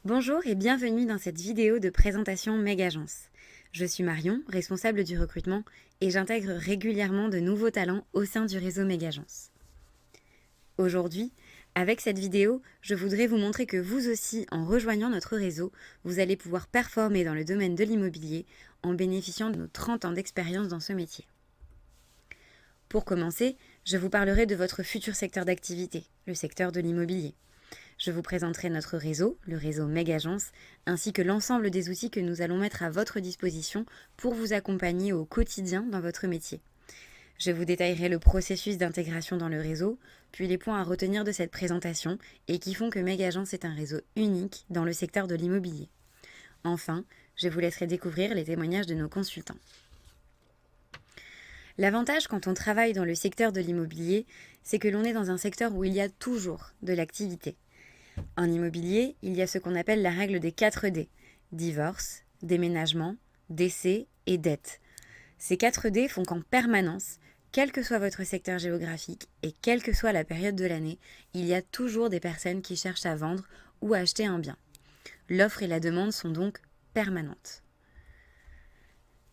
Bonjour et bienvenue dans cette vidéo de présentation Megagence. Je suis Marion, responsable du recrutement, et j'intègre régulièrement de nouveaux talents au sein du réseau Megagence. Aujourd'hui, avec cette vidéo, je voudrais vous montrer que vous aussi, en rejoignant notre réseau, vous allez pouvoir performer dans le domaine de l'immobilier en bénéficiant de nos 30 ans d'expérience dans ce métier. Pour commencer, je vous parlerai de votre futur secteur d'activité, le secteur de l'immobilier. Je vous présenterai notre réseau, le réseau Megagence, ainsi que l'ensemble des outils que nous allons mettre à votre disposition pour vous accompagner au quotidien dans votre métier. Je vous détaillerai le processus d'intégration dans le réseau, puis les points à retenir de cette présentation et qui font que Megagence est un réseau unique dans le secteur de l'immobilier. Enfin, je vous laisserai découvrir les témoignages de nos consultants. L'avantage quand on travaille dans le secteur de l'immobilier, c'est que l'on est dans un secteur où il y a toujours de l'activité. En immobilier, il y a ce qu'on appelle la règle des 4 D, divorce, déménagement, décès et dette. Ces 4 D font qu'en permanence, quel que soit votre secteur géographique et quelle que soit la période de l'année, il y a toujours des personnes qui cherchent à vendre ou à acheter un bien. L'offre et la demande sont donc permanentes.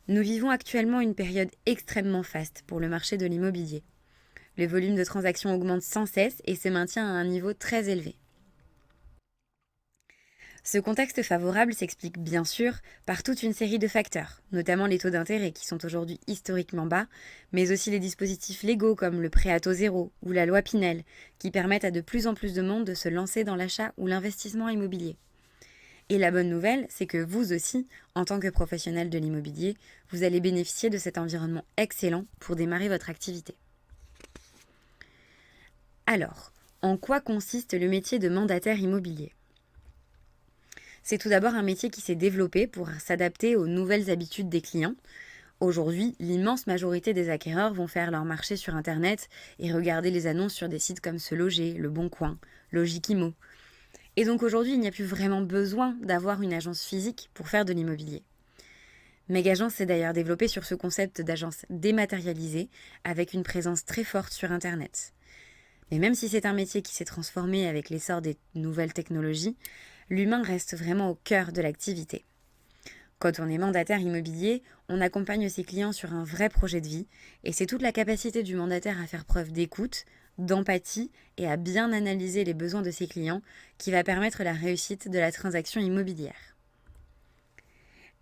Nous vivons actuellement une période extrêmement faste pour le marché de l'immobilier. Le volume de transactions augmente sans cesse et se maintient à un niveau très élevé. Ce contexte favorable s'explique bien sûr par toute une série de facteurs, notamment les taux d'intérêt qui sont aujourd'hui historiquement bas, mais aussi les dispositifs légaux comme le prêt à taux zéro ou la loi Pinel, qui permettent à de plus en plus de monde de se lancer dans l'achat ou l'investissement immobilier. Et la bonne nouvelle, c'est que vous aussi, en tant que professionnel de l'immobilier, vous allez bénéficier de cet environnement excellent pour démarrer votre activité. Alors, en quoi consiste le métier de mandataire immobilier ? C'est tout d'abord un métier qui s'est développé pour s'adapter aux nouvelles habitudes des clients. Aujourd'hui, l'immense majorité des acquéreurs vont faire leur marché sur Internet et regarder les annonces sur des sites comme Se Loger, Le Bon Coin, Logikimo. Et donc aujourd'hui, il n'y a plus vraiment besoin d'avoir une agence physique pour faire de l'immobilier. Megagence s'est d'ailleurs développé sur ce concept d'agence dématérialisée avec une présence très forte sur Internet. Mais même si c'est un métier qui s'est transformé avec l'essor des nouvelles technologies, l'humain reste vraiment au cœur de l'activité. Quand on est mandataire immobilier, on accompagne ses clients sur un vrai projet de vie et c'est toute la capacité du mandataire à faire preuve d'écoute, d'empathie et à bien analyser les besoins de ses clients qui va permettre la réussite de la transaction immobilière.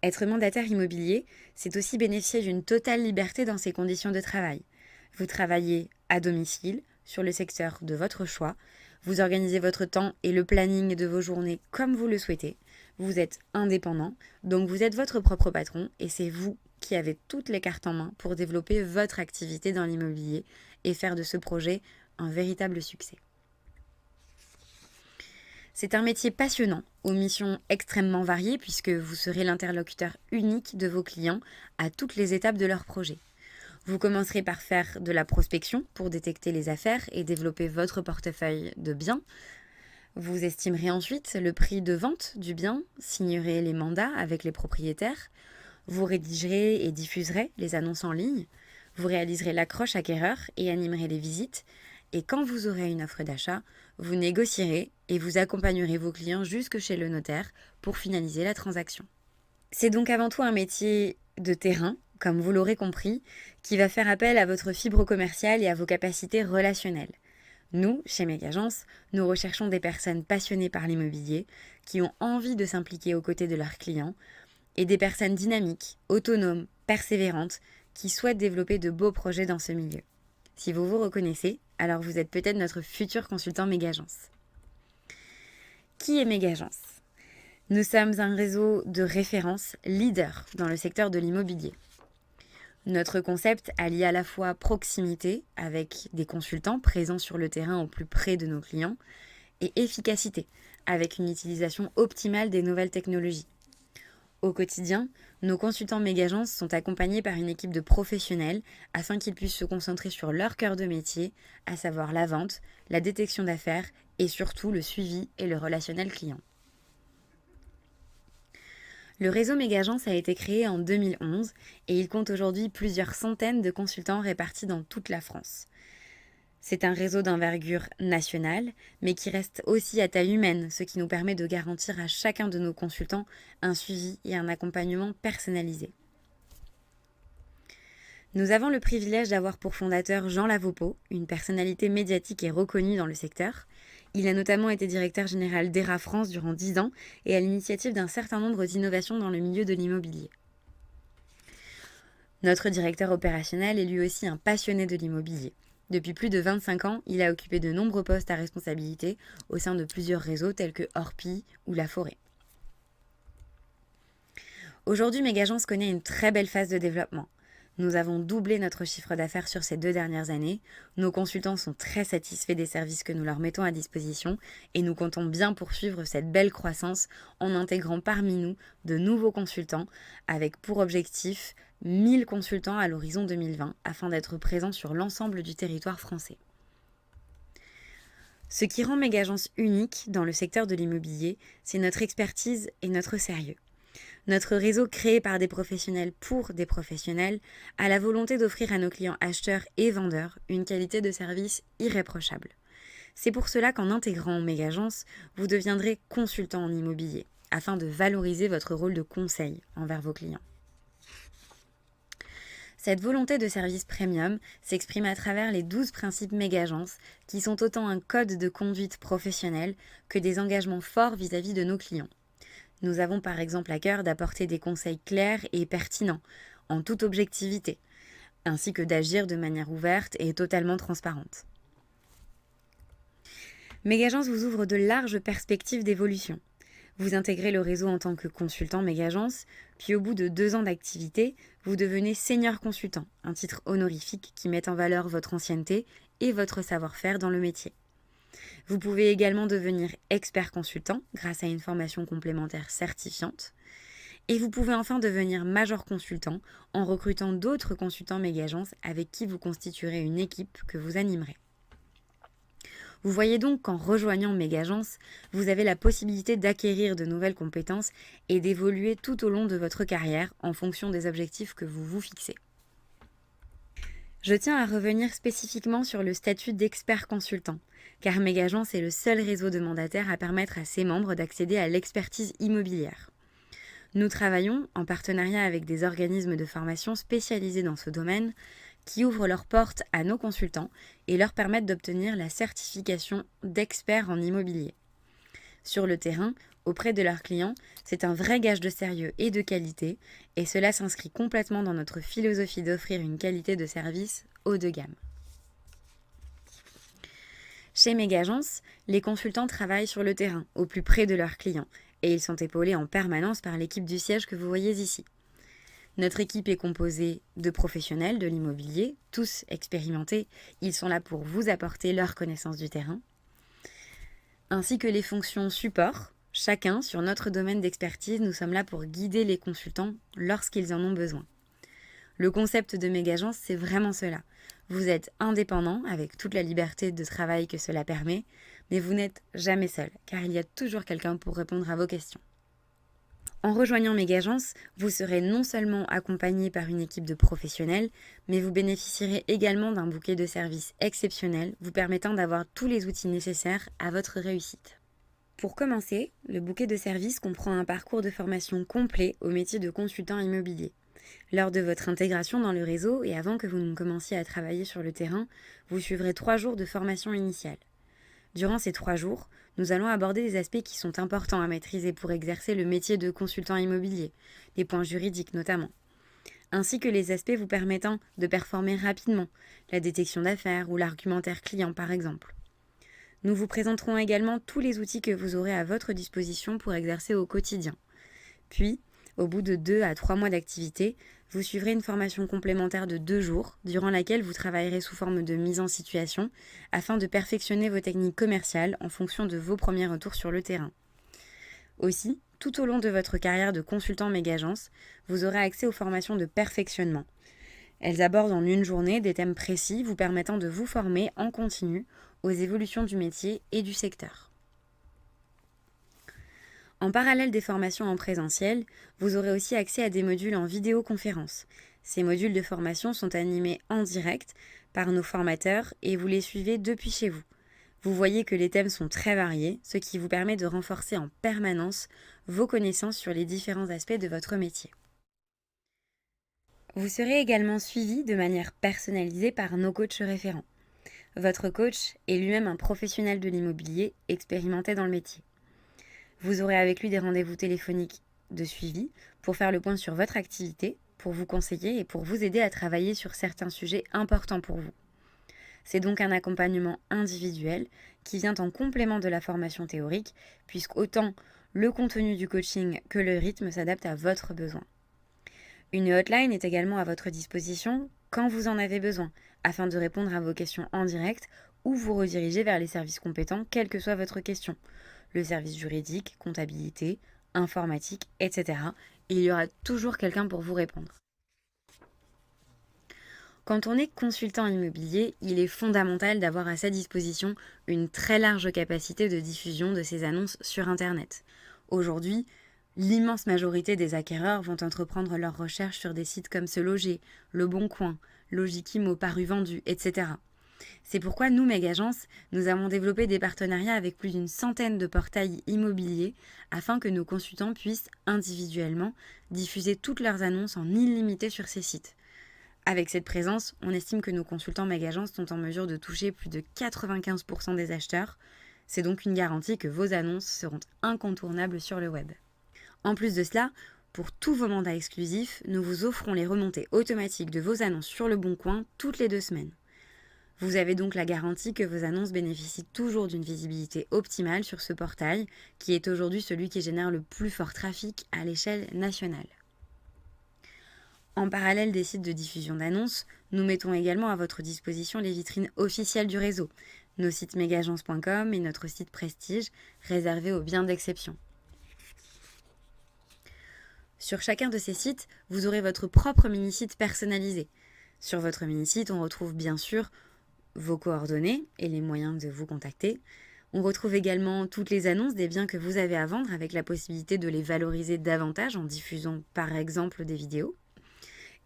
Être mandataire immobilier, c'est aussi bénéficier d'une totale liberté dans ses conditions de travail. Vous travaillez à domicile, sur le secteur de votre choix, vous organisez votre temps et le planning de vos journées comme vous le souhaitez. Vous êtes indépendant, donc vous êtes votre propre patron et c'est vous qui avez toutes les cartes en main pour développer votre activité dans l'immobilier et faire de ce projet un véritable succès. C'est un métier passionnant, aux missions extrêmement variées puisque vous serez l'interlocuteur unique de vos clients à toutes les étapes de leur projet. Vous commencerez par faire de la prospection pour détecter les affaires et développer votre portefeuille de biens. Vous estimerez ensuite le prix de vente du bien, signerez les mandats avec les propriétaires, vous rédigerez et diffuserez les annonces en ligne, vous réaliserez l'accroche acquéreur et animerez les visites, et quand vous aurez une offre d'achat, vous négocierez et vous accompagnerez vos clients jusque chez le notaire pour finaliser la transaction. C'est donc avant tout un métier de terrain, comme vous l'aurez compris, qui va faire appel à votre fibre commerciale et à vos capacités relationnelles. Nous, chez Megagence, nous recherchons des personnes passionnées par l'immobilier, qui ont envie de s'impliquer aux côtés de leurs clients, et des personnes dynamiques, autonomes, persévérantes, qui souhaitent développer de beaux projets dans ce milieu. Si vous vous reconnaissez, alors vous êtes peut-être notre futur consultant Megagence. Qui est Megagence ? Nous sommes un réseau de référence leader dans le secteur de l'immobilier. Notre concept allie à la fois proximité avec des consultants présents sur le terrain au plus près de nos clients et efficacité avec une utilisation optimale des nouvelles technologies. Au quotidien, nos consultants Megagence sont accompagnés par une équipe de professionnels afin qu'ils puissent se concentrer sur leur cœur de métier, à savoir la vente, la détection d'affaires et surtout le suivi et le relationnel client. Le réseau Megagence a été créé en 2011 et il compte aujourd'hui plusieurs centaines de consultants répartis dans toute la France. C'est un réseau d'envergure nationale, mais qui reste aussi à taille humaine, ce qui nous permet de garantir à chacun de nos consultants un suivi et un accompagnement personnalisé. Nous avons le privilège d'avoir pour fondateur Jean Lavopo, une personnalité médiatique et reconnue dans le secteur. Il a notamment été directeur général d'ERA France durant 10 ans et à l'initiative d'un certain nombre d'innovations dans le milieu de l'immobilier. Notre directeur opérationnel est lui aussi un passionné de l'immobilier. Depuis plus de 25 ans, il a occupé de nombreux postes à responsabilité au sein de plusieurs réseaux tels que Orpi ou La Forêt. Aujourd'hui, Megagence connaît une très belle phase de développement. Nous avons doublé notre chiffre d'affaires sur ces 2 dernières années. Nos consultants sont très satisfaits des services que nous leur mettons à disposition et nous comptons bien poursuivre cette belle croissance en intégrant parmi nous de nouveaux consultants avec pour objectif 1000 consultants à l'horizon 2020 afin d'être présents sur l'ensemble du territoire français. Ce qui rend Megagence unique dans le secteur de l'immobilier, c'est notre expertise et notre sérieux. Notre réseau créé par des professionnels pour des professionnels a la volonté d'offrir à nos clients acheteurs et vendeurs une qualité de service irréprochable. C'est pour cela qu'en intégrant Megagence, vous deviendrez consultant en immobilier, afin de valoriser votre rôle de conseil envers vos clients. Cette volonté de service premium s'exprime à travers les 12 principes Megagence, qui sont autant un code de conduite professionnel que des engagements forts vis-à-vis de nos clients. Nous avons par exemple à cœur d'apporter des conseils clairs et pertinents, en toute objectivité, ainsi que d'agir de manière ouverte et totalement transparente. Megagence vous ouvre de larges perspectives d'évolution. Vous intégrez le réseau en tant que consultant Megagence, puis au bout de 2 ans d'activité, vous devenez senior consultant, un titre honorifique qui met en valeur votre ancienneté et votre savoir-faire dans le métier. Vous pouvez également devenir expert consultant grâce à une formation complémentaire certifiante. Et vous pouvez enfin devenir major consultant en recrutant d'autres consultants Megagence avec qui vous constituerez une équipe que vous animerez. Vous voyez donc qu'en rejoignant Megagence, vous avez la possibilité d'acquérir de nouvelles compétences et d'évoluer tout au long de votre carrière en fonction des objectifs que vous vous fixez. Je tiens à revenir spécifiquement sur le statut d'expert consultant, car Megagence est le seul réseau de mandataires à permettre à ses membres d'accéder à l'expertise immobilière. Nous travaillons en partenariat avec des organismes de formation spécialisés dans ce domaine qui ouvrent leurs portes à nos consultants et leur permettent d'obtenir la certification d'expert en immobilier. Sur le terrain, auprès de leurs clients, c'est un vrai gage de sérieux et de qualité, et cela s'inscrit complètement dans notre philosophie d'offrir une qualité de service haut de gamme. Chez Megagence, les consultants travaillent sur le terrain, au plus près de leurs clients, et ils sont épaulés en permanence par l'équipe du siège que vous voyez ici. Notre équipe est composée de professionnels de l'immobilier, tous expérimentés. Ils sont là pour vous apporter leur connaissance du terrain, ainsi que les fonctions support. Chacun sur notre domaine d'expertise, nous sommes là pour guider les consultants lorsqu'ils en ont besoin. Le concept de Megagence, c'est vraiment cela. Vous êtes indépendant avec toute la liberté de travail que cela permet, mais vous n'êtes jamais seul, car il y a toujours quelqu'un pour répondre à vos questions. En rejoignant Megagence, vous serez non seulement accompagné par une équipe de professionnels, mais vous bénéficierez également d'un bouquet de services exceptionnels vous permettant d'avoir tous les outils nécessaires à votre réussite. Pour commencer, le bouquet de services comprend un parcours de formation complet au métier de consultant immobilier. Lors de votre intégration dans le réseau et avant que vous ne commenciez à travailler sur le terrain, vous suivrez 3 jours de formation initiale. Durant ces 3 jours, nous allons aborder des aspects qui sont importants à maîtriser pour exercer le métier de consultant immobilier, les points juridiques notamment, ainsi que les aspects vous permettant de performer rapidement, la détection d'affaires ou l'argumentaire client par exemple. Nous vous présenterons également tous les outils que vous aurez à votre disposition pour exercer au quotidien. Puis, au bout de 2 à 3 mois d'activité, vous suivrez une formation complémentaire de 2 jours, durant laquelle vous travaillerez sous forme de mise en situation, afin de perfectionner vos techniques commerciales en fonction de vos premiers retours sur le terrain. Aussi, tout au long de votre carrière de consultant Megagence, vous aurez accès aux formations de perfectionnement. Elles abordent en une journée des thèmes précis vous permettant de vous former en continu aux évolutions du métier et du secteur. En parallèle des formations en présentiel, vous aurez aussi accès à des modules en vidéoconférence. Ces modules de formation sont animés en direct par nos formateurs et vous les suivez depuis chez vous. Vous voyez que les thèmes sont très variés, ce qui vous permet de renforcer en permanence vos connaissances sur les différents aspects de votre métier. Vous serez également suivi de manière personnalisée par nos coachs référents. Votre coach est lui-même un professionnel de l'immobilier expérimenté dans le métier. Vous aurez avec lui des rendez-vous téléphoniques de suivi pour faire le point sur votre activité, pour vous conseiller et pour vous aider à travailler sur certains sujets importants pour vous. C'est donc un accompagnement individuel qui vient en complément de la formation théorique, puisqu'autant le contenu du coaching que le rythme s'adaptent à votre besoin. Une hotline est également à votre disposition quand vous en avez besoin, afin de répondre à vos questions en direct ou vous rediriger vers les services compétents, quelle que soit votre question. Le service juridique, comptabilité, informatique, etc. Il y aura toujours quelqu'un pour vous répondre. Quand on est consultant immobilier, il est fondamental d'avoir à sa disposition une très large capacité de diffusion de ses annonces sur Internet. Aujourd'hui, l'immense majorité des acquéreurs vont entreprendre leurs recherches sur des sites comme Se Loger, Le Bon Coin, Logikimo, Paru Vendu, etc. C'est pourquoi nous, Megagence, nous avons développé des partenariats avec plus d'une centaine de portails immobiliers afin que nos consultants puissent individuellement diffuser toutes leurs annonces en illimité sur ces sites. Avec cette présence, on estime que nos consultants Megagence sont en mesure de toucher plus de 95% des acheteurs. C'est donc une garantie que vos annonces seront incontournables sur le web. En plus de cela, pour tous vos mandats exclusifs, nous vous offrons les remontées automatiques de vos annonces sur le Bon Coin toutes les 2 semaines. Vous avez donc la garantie que vos annonces bénéficient toujours d'une visibilité optimale sur ce portail, qui est aujourd'hui celui qui génère le plus fort trafic à l'échelle nationale. En parallèle des sites de diffusion d'annonces, nous mettons également à votre disposition les vitrines officielles du réseau, nos sites megagence.com et notre site Prestige, réservé aux biens d'exception. Sur chacun de ces sites, vous aurez votre propre mini-site personnalisé. Sur votre mini-site, on retrouve bien sûr vos coordonnées et les moyens de vous contacter. On retrouve également toutes les annonces des biens que vous avez à vendre avec la possibilité de les valoriser davantage en diffusant par exemple des vidéos.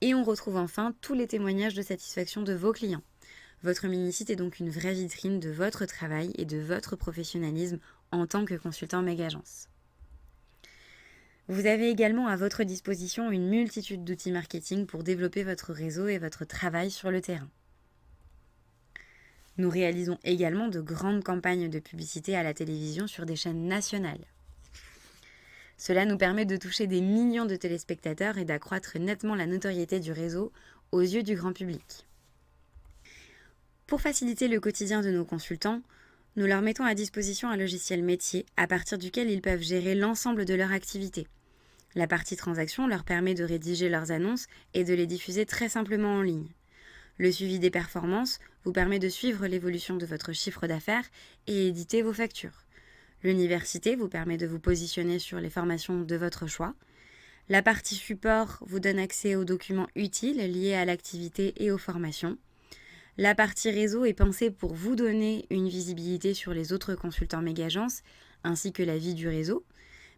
Et on retrouve enfin tous les témoignages de satisfaction de vos clients. Votre mini-site est donc une vraie vitrine de votre travail et de votre professionnalisme en tant que consultant Megagence. Vous avez également à votre disposition une multitude d'outils marketing pour développer votre réseau et votre travail sur le terrain. Nous réalisons également de grandes campagnes de publicité à la télévision sur des chaînes nationales. Cela nous permet de toucher des millions de téléspectateurs et d'accroître nettement la notoriété du réseau aux yeux du grand public. Pour faciliter le quotidien de nos consultants, nous leur mettons à disposition un logiciel métier à partir duquel ils peuvent gérer l'ensemble de leur activité. La partie transaction leur permet de rédiger leurs annonces et de les diffuser très simplement en ligne. Le suivi des performances vous permet de suivre l'évolution de votre chiffre d'affaires et éditer vos factures. L'université vous permet de vous positionner sur les formations de votre choix. La partie support vous donne accès aux documents utiles liés à l'activité et aux formations. La partie réseau est pensée pour vous donner une visibilité sur les autres consultants Megagence, ainsi que la vie du réseau,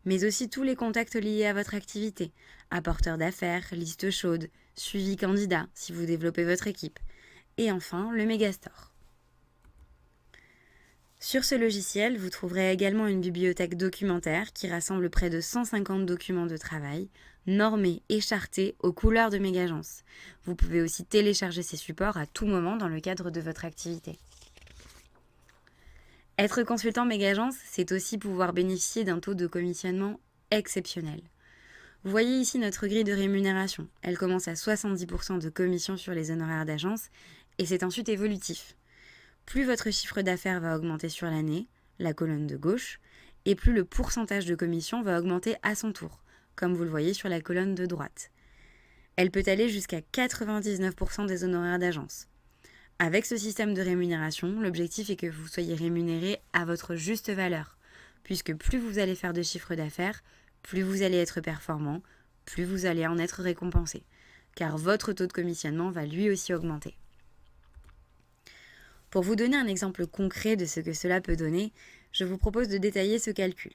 mais aussi tous les contacts liés à votre activité, apporteurs d'affaires, liste chaude, suivi candidat si vous développez votre équipe, et enfin le Megastore. Sur ce logiciel, vous trouverez également une bibliothèque documentaire qui rassemble près de 150 documents de travail, normés et chartés aux couleurs de Megagence. Vous pouvez aussi télécharger ces supports à tout moment dans le cadre de votre activité. Être consultant Megagence, c'est aussi pouvoir bénéficier d'un taux de commissionnement exceptionnel. Vous voyez ici notre grille de rémunération. Elle commence à 70% de commission sur les honoraires d'agence et c'est ensuite évolutif. Plus votre chiffre d'affaires va augmenter sur l'année, la colonne de gauche, et plus le pourcentage de commission va augmenter à son tour, comme vous le voyez sur la colonne de droite. Elle peut aller jusqu'à 99% des honoraires d'agence. Avec ce système de rémunération, l'objectif est que vous soyez rémunéré à votre juste valeur, puisque plus vous allez faire de chiffre d'affaires, plus vous allez être performant, plus vous allez en être récompensé, car votre taux de commissionnement va lui aussi augmenter. Pour vous donner un exemple concret de ce que cela peut donner, je vous propose de détailler ce calcul.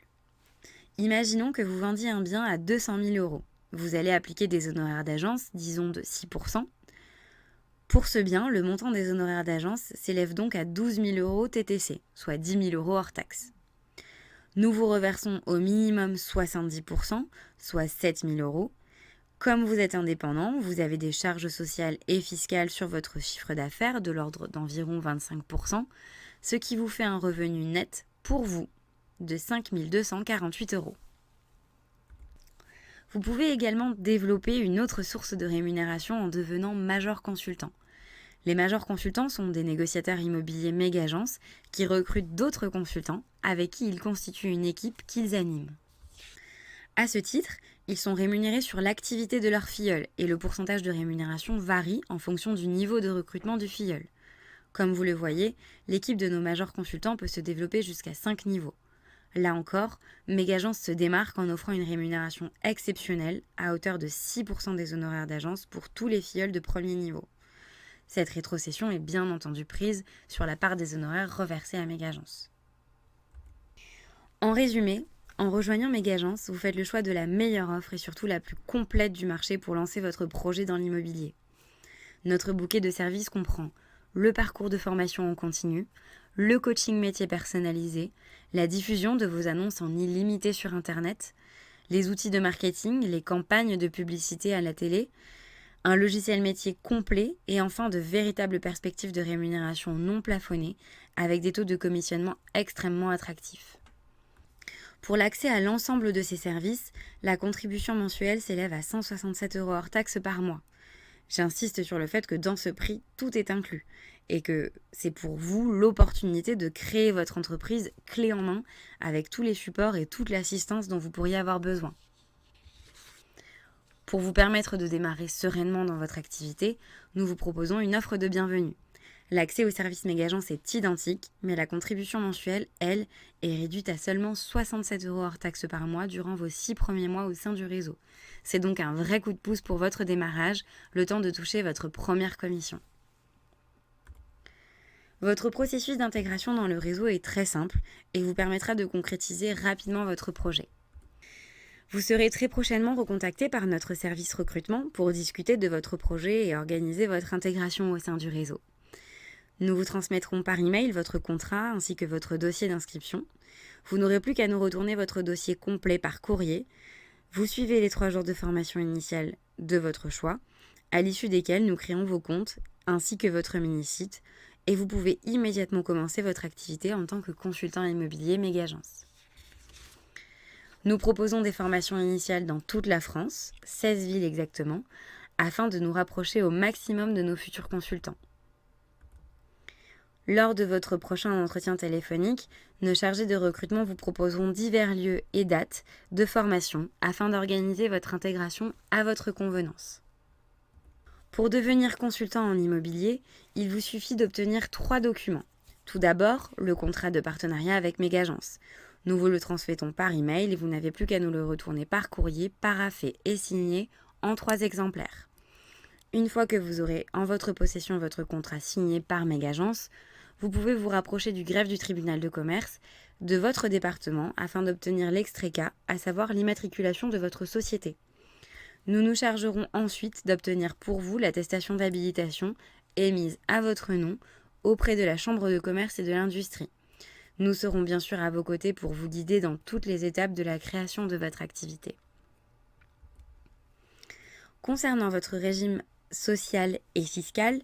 Imaginons que vous vendiez un bien à 200 000 €. Vous allez appliquer des honoraires d'agence, disons de 6%. Pour ce bien, le montant des honoraires d'agence s'élève donc à 12 000 € TTC, soit 10 000 € hors taxe. Nous vous reversons au minimum 70%, soit 7 000 €. Comme vous êtes indépendant, vous avez des charges sociales et fiscales sur votre chiffre d'affaires de l'ordre d'environ 25%, ce qui vous fait un revenu net pour vous de 5 248 €. Vous pouvez également développer une autre source de rémunération en devenant major consultant. Les majors consultants sont des négociateurs immobiliers méga-agences qui recrutent d'autres consultants avec qui ils constituent une équipe qu'ils animent. À ce titre, ils sont rémunérés sur l'activité de leur filleul et le pourcentage de rémunération varie en fonction du niveau de recrutement du filleul. Comme vous le voyez, l'équipe de nos majors consultants peut se développer jusqu'à 5 niveaux. Là encore, Mégagence se démarque en offrant une rémunération exceptionnelle à hauteur de 6% des honoraires d'agence pour tous les filleuls de premier niveau. Cette rétrocession est bien entendu prise sur la part des honoraires reversés à Mégagence. En résumé, en rejoignant Mégagence, vous faites le choix de la meilleure offre et surtout la plus complète du marché pour lancer votre projet dans l'immobilier. Notre bouquet de services comprend le parcours de formation en continu, le coaching métier personnalisé, la diffusion de vos annonces en illimité sur Internet, les outils de marketing, les campagnes de publicité à la télé, un logiciel métier complet et enfin de véritables perspectives de rémunération non plafonnées avec des taux de commissionnement extrêmement attractifs. Pour l'accès à l'ensemble de ces services, la contribution mensuelle s'élève à 167 € hors taxe par mois. J'insiste sur le fait que dans ce prix, tout est inclus et que c'est pour vous l'opportunité de créer votre entreprise clé en main avec tous les supports et toute l'assistance dont vous pourriez avoir besoin. Pour vous permettre de démarrer sereinement dans votre activité, nous vous proposons une offre de bienvenue. L'accès au service Mégagence est identique, mais la contribution mensuelle, elle, est réduite à seulement 67 € hors taxe par mois durant vos 6 premiers mois au sein du réseau. C'est donc un vrai coup de pouce pour votre démarrage, le temps de toucher votre première commission. Votre processus d'intégration dans le réseau est très simple et vous permettra de concrétiser rapidement votre projet. Vous serez très prochainement recontacté par notre service recrutement pour discuter de votre projet et organiser votre intégration au sein du réseau. Nous vous transmettrons par email votre contrat ainsi que votre dossier d'inscription. Vous n'aurez plus qu'à nous retourner votre dossier complet par courrier. Vous suivez les 3 jours de formation initiale de votre choix, à l'issue desquels nous créons vos comptes ainsi que votre mini-site et vous pouvez immédiatement commencer votre activité en tant que consultant immobilier Mégagence. Nous proposons des formations initiales dans toute la France, 16 villes exactement, afin de nous rapprocher au maximum de nos futurs consultants. Lors de votre prochain entretien téléphonique, nos chargés de recrutement vous proposeront divers lieux et dates de formation afin d'organiser votre intégration à votre convenance. Pour devenir consultant en immobilier, il vous suffit d'obtenir 3 documents. Tout d'abord, le contrat de partenariat avec Mégagence. Nous vous le transmettons par email et vous n'avez plus qu'à nous le retourner par courrier, paraphé et signé en 3 exemplaires. Une fois que vous aurez en votre possession votre contrat signé par Mégagence, vous pouvez vous rapprocher du greffe du tribunal de commerce de votre département afin d'obtenir l'extrait K, à savoir l'immatriculation de votre société. Nous nous chargerons ensuite d'obtenir pour vous l'attestation d'habilitation émise à votre nom auprès de la Chambre de commerce et de l'industrie. Nous serons bien sûr à vos côtés pour vous guider dans toutes les étapes de la création de votre activité. Concernant votre régime social et fiscal,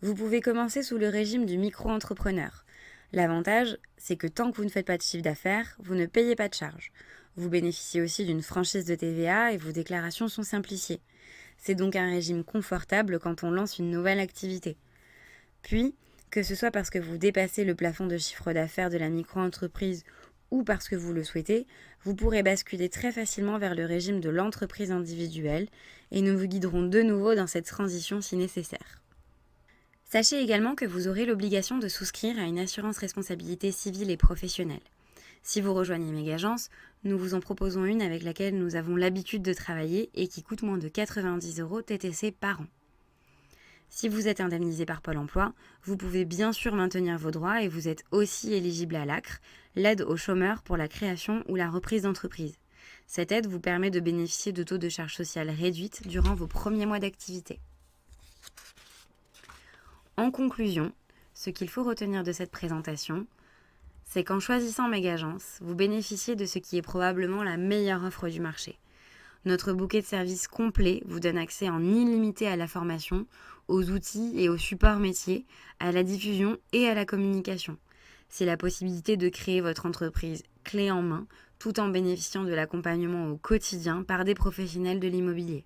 vous pouvez commencer sous le régime du micro-entrepreneur. L'avantage, c'est que tant que vous ne faites pas de chiffre d'affaires, vous ne payez pas de charges. Vous bénéficiez aussi d'une franchise de TVA et vos déclarations sont simplifiées. C'est donc un régime confortable quand on lance une nouvelle activité. Puis, que ce soit parce que vous dépassez le plafond de chiffre d'affaires de la micro-entreprise ou parce que vous le souhaitez, vous pourrez basculer très facilement vers le régime de l'entreprise individuelle et nous vous guiderons de nouveau dans cette transition si nécessaire. Sachez également que vous aurez l'obligation de souscrire à une assurance responsabilité civile et professionnelle. Si vous rejoignez Mégagence, nous vous en proposons une avec laquelle nous avons l'habitude de travailler et qui coûte moins de 90 € TTC par an. Si vous êtes indemnisé par Pôle emploi, vous pouvez bien sûr maintenir vos droits et vous êtes aussi éligible à l'ACRE, l'aide aux chômeurs pour la création ou la reprise d'entreprise. Cette aide vous permet de bénéficier de taux de charges sociales réduites durant vos premiers mois d'activité. En conclusion, ce qu'il faut retenir de cette présentation, c'est qu'en choisissant Megagence, vous bénéficiez de ce qui est probablement la meilleure offre du marché. Notre bouquet de services complet vous donne accès en illimité à la formation, aux outils et aux supports métiers, à la diffusion et à la communication. C'est la possibilité de créer votre entreprise clé en main, tout en bénéficiant de l'accompagnement au quotidien par des professionnels de l'immobilier.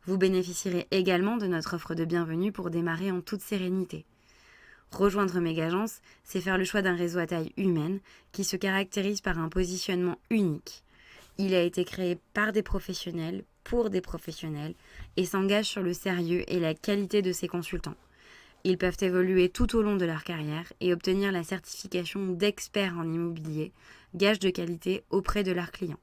Vous bénéficierez également de notre offre de bienvenue pour démarrer en toute sérénité. Rejoindre Megagence, c'est faire le choix d'un réseau à taille humaine qui se caractérise par un positionnement unique. Il a été créé par des professionnels, pour des professionnels, et s'engage sur le sérieux et la qualité de ses consultants. Ils peuvent évoluer tout au long de leur carrière et obtenir la certification d'expert en immobilier, gage de qualité auprès de leurs clients.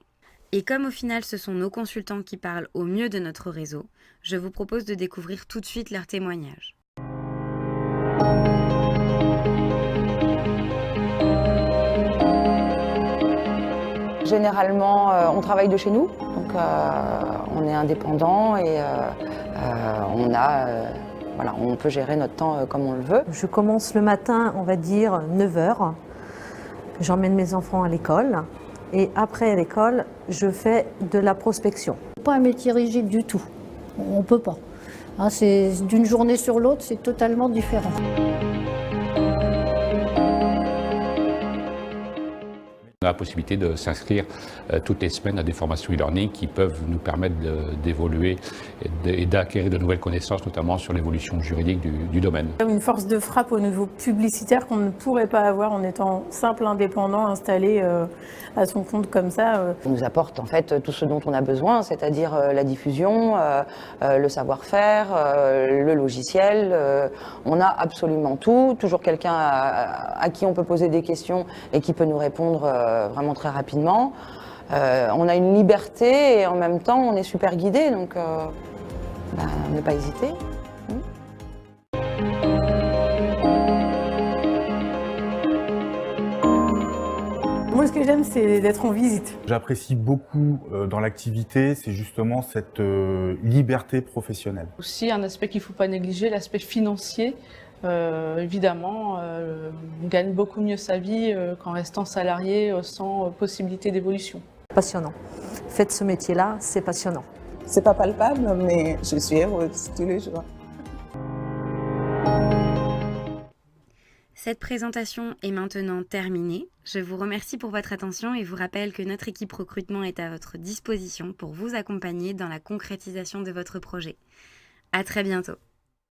Et comme au final ce sont nos consultants qui parlent au mieux de notre réseau, je vous propose de découvrir tout de suite leurs témoignages. Généralement, on travaille de chez nous, donc on est indépendant et on peut gérer notre temps comme on le veut. Je commence le matin, on va dire 9 heures. J'emmène mes enfants à l'école et après l'école, je fais de la prospection. Pas un métier rigide du tout, on ne peut pas. Hein, c'est d'une journée sur l'autre, c'est totalement différent. On a la possibilité de s'inscrire toutes les semaines à des formations e-learning qui peuvent nous permettre d'évoluer et d'acquérir de nouvelles connaissances, notamment sur l'évolution juridique du domaine. Une force de frappe au niveau publicitaire qu'on ne pourrait pas avoir en étant simple indépendant installé à son compte comme ça. On nous apporte en fait tout ce dont on a besoin, c'est-à-dire la diffusion, le savoir-faire, le logiciel. On a absolument tout, toujours quelqu'un à qui on peut poser des questions et qui peut nous répondre vraiment très rapidement. On a une liberté et en même temps on est super guidé, donc ne pas hésiter. Moi, ce que j'aime, c'est d'être en visite. J'apprécie beaucoup dans l'activité, c'est justement cette liberté professionnelle. Aussi un aspect qu'il ne faut pas négliger, l'aspect financier. Évidemment, on gagne beaucoup mieux sa vie qu'en restant salarié sans possibilité d'évolution. Passionnant. Faites ce métier-là, c'est passionnant. C'est pas palpable, mais je suis heureuse tous les jours. Cette présentation est maintenant terminée. Je vous remercie pour votre attention et vous rappelle que notre équipe recrutement est à votre disposition pour vous accompagner dans la concrétisation de votre projet. À très bientôt.